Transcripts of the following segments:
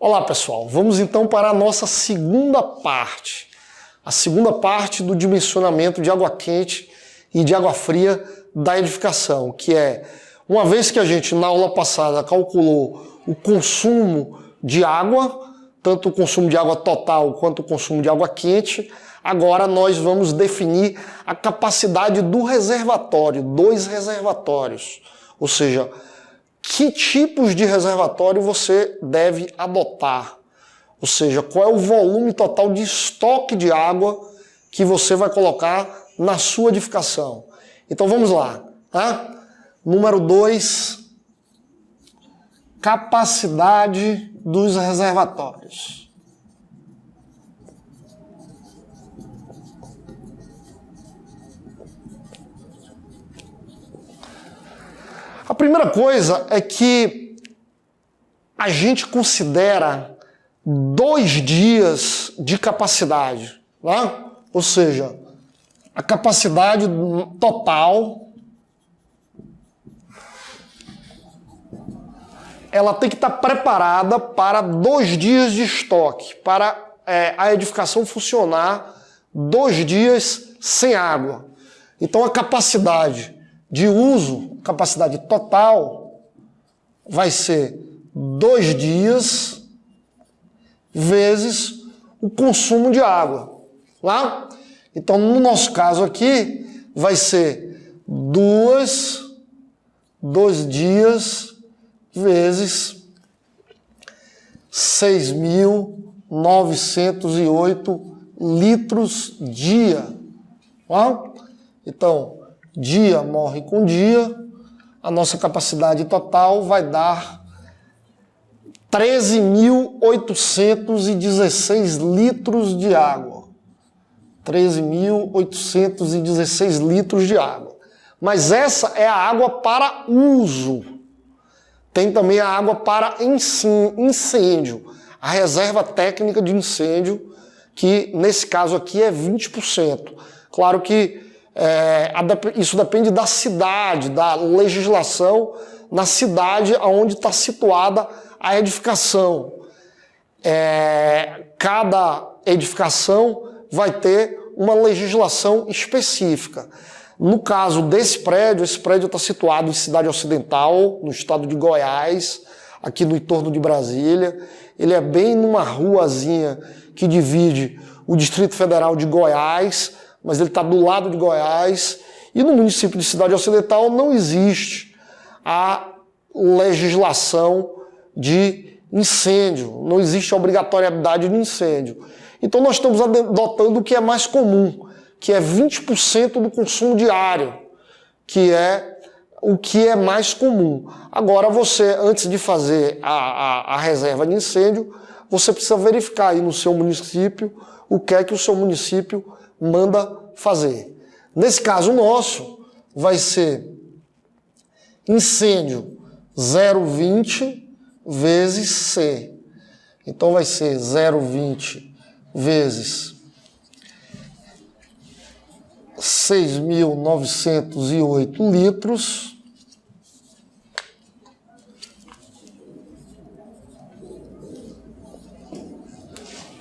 Olá pessoal, vamos então para a nossa segunda parte. A segunda parte do dimensionamento de água quente e de água fria da edificação, que é, uma vez que a gente na aula passada calculou o consumo de água, tanto o consumo de água total quanto o consumo de água quente, agora nós vamos definir a capacidade do reservatório, dos reservatórios, ou seja, que tipos de reservatório você deve adotar? Ou seja, qual é o volume total de estoque de água que você vai colocar na sua edificação? Então vamos lá. Tá? Número 2, capacidade dos reservatórios. A primeira coisa é que a gente considera 2 dias de capacidade, né? Ou seja, a capacidade total ela tem que estar preparada para 2 dias de estoque, para a edificação funcionar 2 dias sem água. Então a capacidade de uso, capacidade total, vai ser 2 dias vezes o consumo de água. Tá? Então, no nosso caso aqui, vai ser 2 dias vezes 6.908 litros dia. Tá? Então, dia morre com dia, a nossa capacidade total vai dar 13.816 litros de água. 13.816 litros de água. Mas essa é a água para uso. Tem também a água para incêndio. A reserva técnica de incêndio, que nesse caso aqui é 20%. Claro que isso depende da cidade, da legislação na cidade onde está situada a edificação. Cada edificação vai ter uma legislação específica. No caso desse prédio, esse prédio está situado em Cidade Ocidental, no estado de Goiás, aqui no entorno de Brasília. Ele é bem numa ruazinha que divide o Distrito Federal de Goiás, mas ele está do lado de Goiás, e no município de Cidade Ocidental não existe a legislação de incêndio, não existe a obrigatoriedade de incêndio. Então nós estamos adotando o que é mais comum, que é 20% do consumo diário, que é o que é mais comum. Agora você, antes de fazer a reserva de incêndio, você precisa verificar aí no seu município o que é que o seu município manda fazer. Nesse caso nosso, vai ser incêndio 0,20 vezes C. Então vai ser 0,20 vezes 6.908 litros,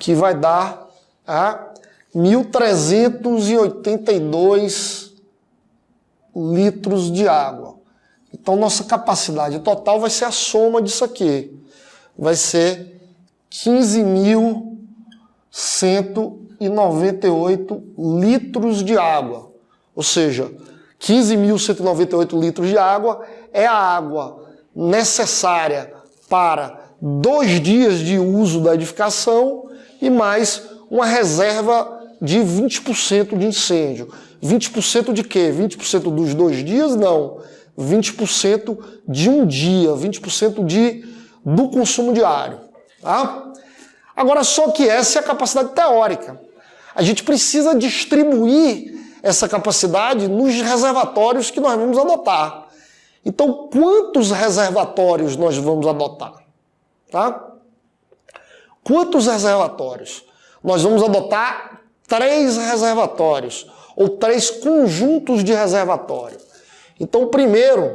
que vai dar 1.382 litros de água. Então, nossa capacidade total vai ser a soma disso aqui. Vai ser 15.198 litros de água. Ou seja, 15.198 litros de água é a água necessária para 2 dias de uso da edificação e mais uma reserva de 20% de incêndio. 20% de quê? 20% dos 2 dias? Não. 20% de um dia, 20% do consumo diário. Tá? Agora, só que essa é a capacidade teórica. A gente precisa distribuir essa capacidade nos reservatórios que nós vamos adotar. Então, quantos reservatórios nós vamos adotar? Tá? Quantos reservatórios? Nós vamos adotar 3 reservatórios, ou 3 conjuntos de reservatório. Então, o primeiro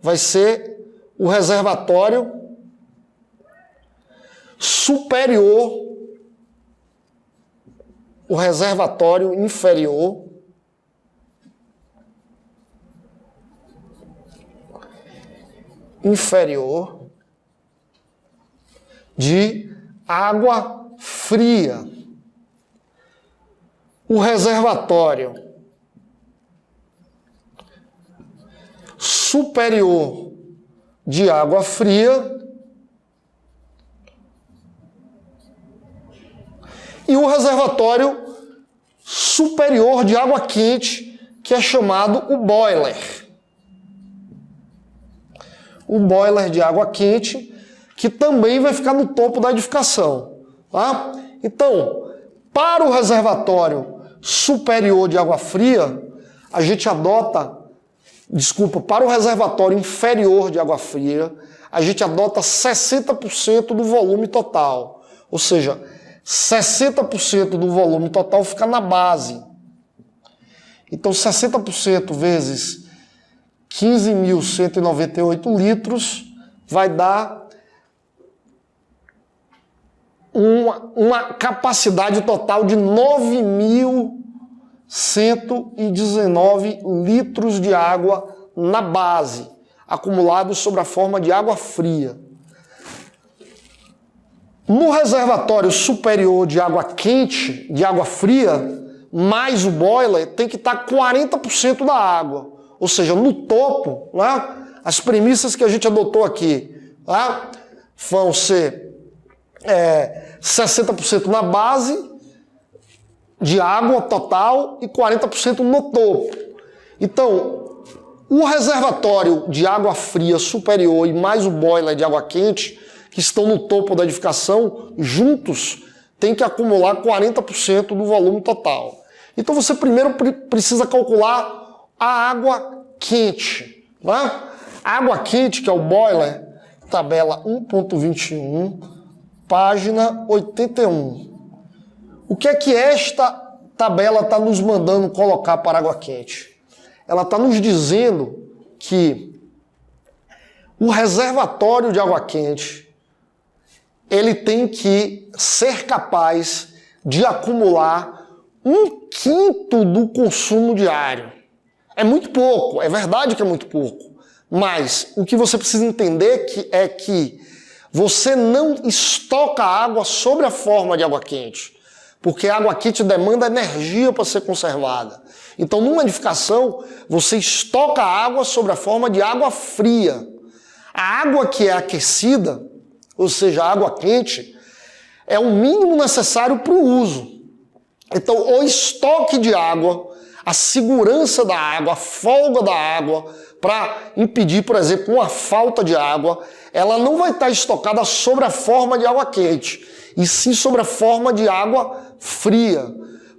vai ser o reservatório superior, o reservatório inferior de água fria. O reservatório superior de água fria e o reservatório superior de água quente, que é chamado o boiler. O boiler de água quente, que também vai ficar no topo da edificação. Tá? Então, para o reservatório superior de água fria, a gente adota, para o reservatório inferior de água fria, a gente adota 60% do volume total. Ou seja, 60% do volume total fica na base. Então, 60% vezes 15.198 litros vai dar uma capacidade total de 9.119 litros de água na base, acumulados sob a forma de água fria. No reservatório superior de água quente, de água fria, mais o boiler, tem que estar 40% da água. Ou seja, no topo, né, as premissas que a gente adotou aqui, né, vão ser 60% na base de água total e 40% no topo. Então, o reservatório de água fria superior e mais o boiler de água quente, que estão no topo da edificação, juntos, tem que acumular 40% do volume total. Então você primeiro precisa calcular a água quente. Né? A água quente, que é o boiler, tabela 1.21, página 81. O que é que esta tabela está nos mandando colocar para a água quente? Ela está nos dizendo que o reservatório de água quente ele tem que ser capaz de acumular 1/5 do consumo diário. É muito pouco, é verdade que é muito pouco, mas o que você precisa entender é que você não estoca água sobre a forma de água quente, porque a água quente demanda energia para ser conservada. Então, numa edificação, você estoca água sobre a forma de água fria. A água que é aquecida, ou seja, a água quente, é o mínimo necessário para o uso. Então, o estoque de água, a segurança da água, a folga da água, para impedir, por exemplo, uma falta de água, ela não vai estar estocada sobre a forma de água quente, e sim sobre a forma de água fria.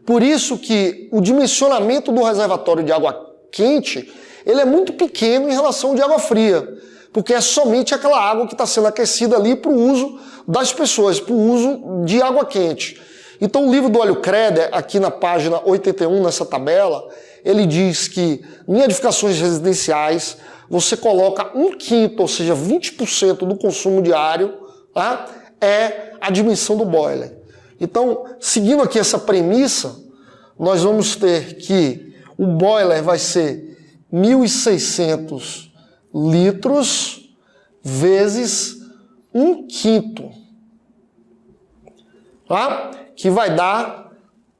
Por isso que o dimensionamento do reservatório de água quente, ele é muito pequeno em relação ao de água fria, porque é somente aquela água que está sendo aquecida ali para o uso das pessoas, para o uso de água quente. Então o livro do Hélio Creder, aqui na página 81, nessa tabela, ele diz que em edificações residenciais você coloca 1/5, ou seja, 20% do consumo diário, tá? É a dimensão do boiler. Então, seguindo aqui essa premissa, nós vamos ter que o boiler vai ser 1.600 litros vezes 1/5, tá? Que vai dar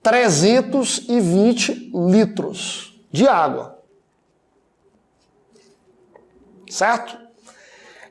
320 litros de água. Certo?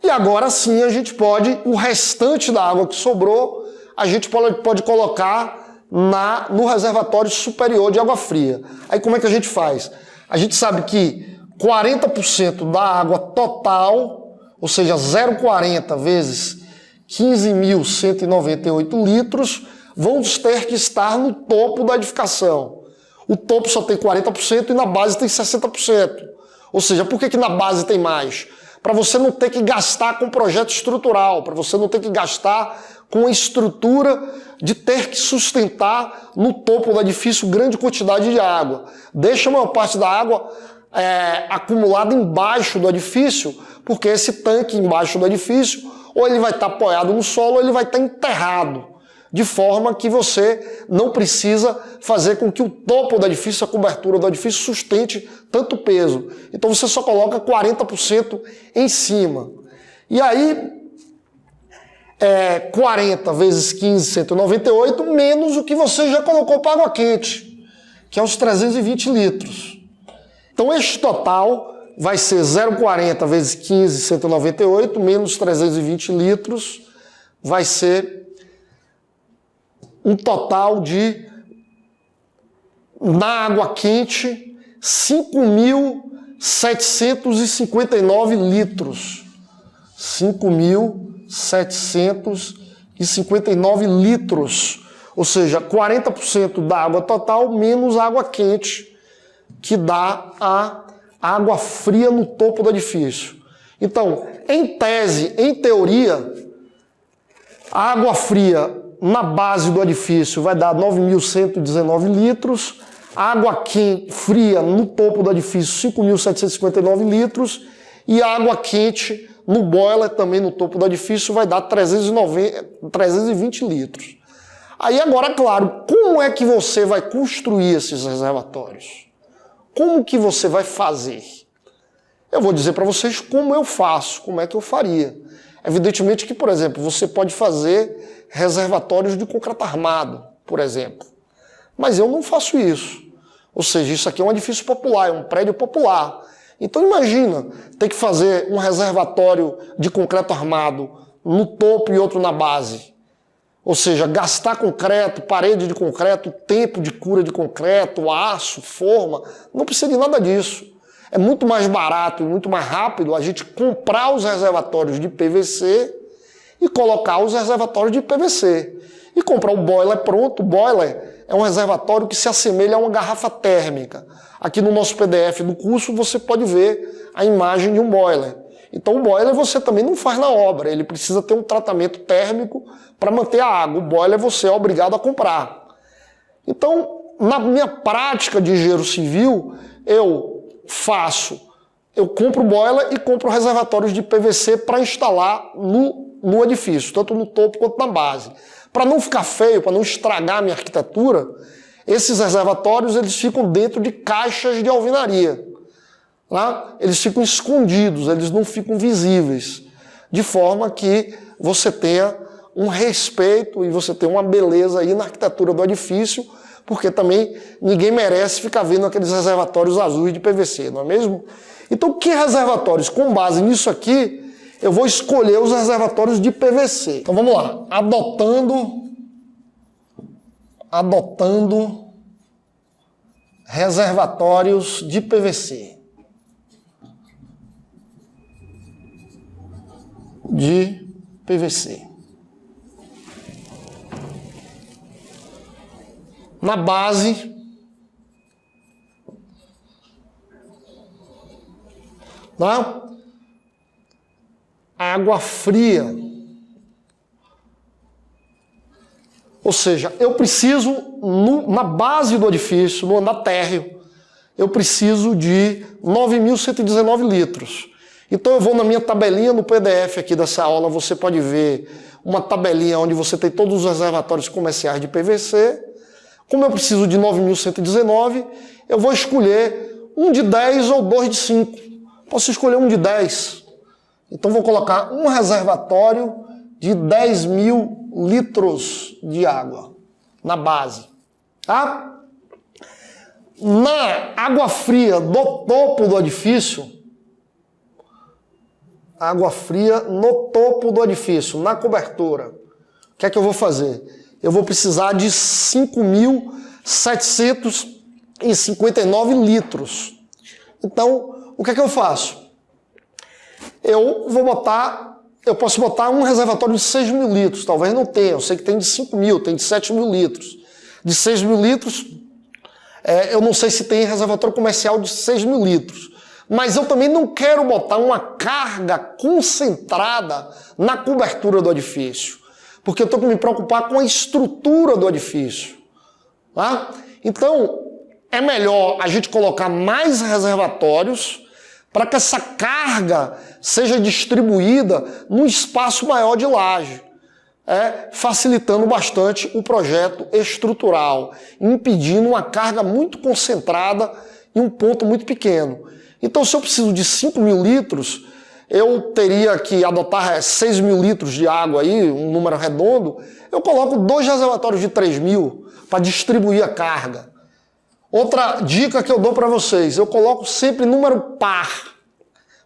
E agora sim a gente pode, o restante da água que sobrou, a gente pode colocar no reservatório superior de água fria. Aí como é que a gente faz? A gente sabe que 40% da água total, ou seja, 0,40 vezes 15.198 litros, vão ter que estar no topo da edificação. O topo só tem 40% e na base tem 60%. Ou seja, por que na base tem mais? Para você não ter que gastar com projeto estrutural, para você não ter que gastar com a estrutura de ter que sustentar no topo do edifício grande quantidade de água. Deixa a maior parte da água acumulada embaixo do edifício, porque esse tanque embaixo do edifício ou ele vai estar apoiado no solo, ou ele vai estar enterrado, de forma que você não precisa fazer com que o topo do edifício, a cobertura do edifício, sustente tanto peso. Então você só coloca 40% em cima. E aí, 40 vezes 15, 198, menos o que você já colocou para água quente, que é os 320 litros. Então este total vai ser 0,40 vezes 15, 198, menos 320 litros, vai ser um total de, na água quente, 5.759 litros. 5.759 litros. Ou seja, 40% da água total menos água quente, que dá a água fria no topo do edifício. Então, em tese, em teoria, a água fria na base do edifício vai dar 9.119 litros, a água fria no topo do edifício 5.759 litros e a água quente no boiler também no topo do edifício vai dar 320 litros. Aí agora, claro, como é que você vai construir esses reservatórios? Como que você vai fazer? Eu vou dizer para vocês como eu faço, como é que eu faria. Evidentemente que, por exemplo, você pode fazer reservatórios de concreto armado, por exemplo. Mas eu não faço isso. Ou seja, isso aqui é um edifício popular, é um prédio popular. Então imagina ter que fazer um reservatório de concreto armado no topo e outro na base. Ou seja, gastar concreto, parede de concreto, tempo de cura de concreto, aço, forma, não precisa de nada disso. É muito mais barato e muito mais rápido a gente comprar os reservatórios de PVC e colocar os reservatórios de PVC. E comprar o boiler pronto. O boiler é um reservatório que se assemelha a uma garrafa térmica. Aqui no nosso PDF do curso você pode ver a imagem de um boiler. Então o boiler você também não faz na obra, ele precisa ter um tratamento térmico para manter a água. O boiler você é obrigado a comprar. Então, na minha prática de engenheiro civil, eu compro boiler e compro reservatórios de PVC para instalar no edifício, tanto no topo quanto na base. Para não ficar feio, para não estragar a minha arquitetura, esses reservatórios eles ficam dentro de caixas de alvenaria. Tá? Eles ficam escondidos, eles não ficam visíveis, de forma que você tenha um respeito e você tenha uma beleza aí na arquitetura do edifício, porque também ninguém merece ficar vendo aqueles reservatórios azuis de PVC, não é mesmo? Então, que reservatórios? Com base nisso aqui, eu vou escolher os reservatórios de PVC. Então, vamos lá. Adotando reservatórios de PVC. De PVC. Na base, tá? Água fria. Ou seja, eu preciso, na base do edifício, no andar térreo, eu preciso de 9.119 litros. Então eu vou na minha tabelinha no PDF aqui dessa aula, você pode ver uma tabelinha onde você tem todos os reservatórios comerciais de PVC. Como eu preciso de 9.119, eu vou escolher um de 10 ou dois de 5. Posso escolher um de 10. Então vou colocar um reservatório de 10.000 litros de água na base. Tá? Na água fria do topo do edifício, água fria no topo do edifício, na cobertura. O que é que eu vou fazer? Eu vou precisar de 5.759 litros. Então, o que é que eu faço? Eu posso botar um reservatório de 6.000 litros, talvez não tenha, eu sei que tem de 5.000, tem de 7.000 litros. De 6.000 litros, eu não sei se tem reservatório comercial de 6.000 litros. Mas eu também não quero botar uma carga concentrada na cobertura do edifício, porque eu tenho que me preocupar com a estrutura do edifício. Tá? Então, é melhor a gente colocar mais reservatórios para que essa carga seja distribuída num espaço maior de laje, facilitando bastante o projeto estrutural, impedindo uma carga muito concentrada em um ponto muito pequeno. Então, se eu preciso de 5.000 litros, eu teria que adotar 6.000 litros de água aí, um número redondo, eu coloco 2 reservatórios de 3.000 para distribuir a carga. Outra dica que eu dou para vocês, eu coloco sempre número par.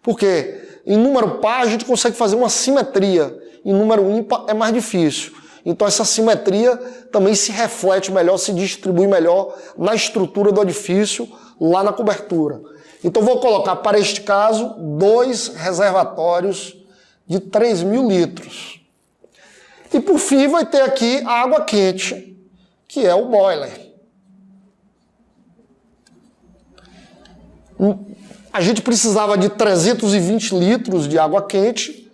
Por quê? Em número par a gente consegue fazer uma simetria, em número ímpar é mais difícil. Então essa simetria também se reflete melhor, se distribui melhor na estrutura do edifício, lá na cobertura. Então vou colocar, para este caso, 2 reservatórios de 3.000 litros. E por fim vai ter aqui a água quente, que é o boiler. A gente precisava de 320 litros de água quente,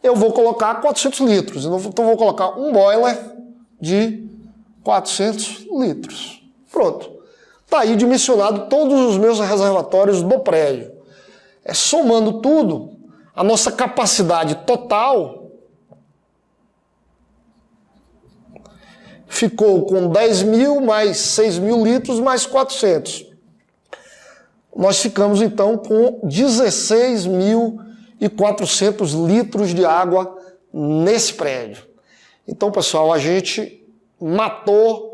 eu vou colocar 400 litros. Então vou colocar um boiler de 400 litros. Pronto. Está aí dimensionado todos os meus reservatórios do prédio. Somando tudo, a nossa capacidade total ficou com 10.000 mais 6.000 litros mais 400. Nós ficamos então com 16.400 litros de água nesse prédio. Então, pessoal, a gente matou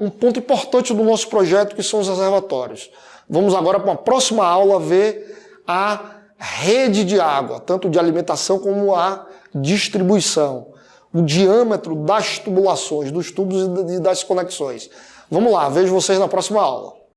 um ponto importante do nosso projeto, que são os reservatórios. Vamos agora para uma próxima aula ver a rede de água, tanto de alimentação como a distribuição, o diâmetro das tubulações, dos tubos e das conexões. Vamos lá, vejo vocês na próxima aula.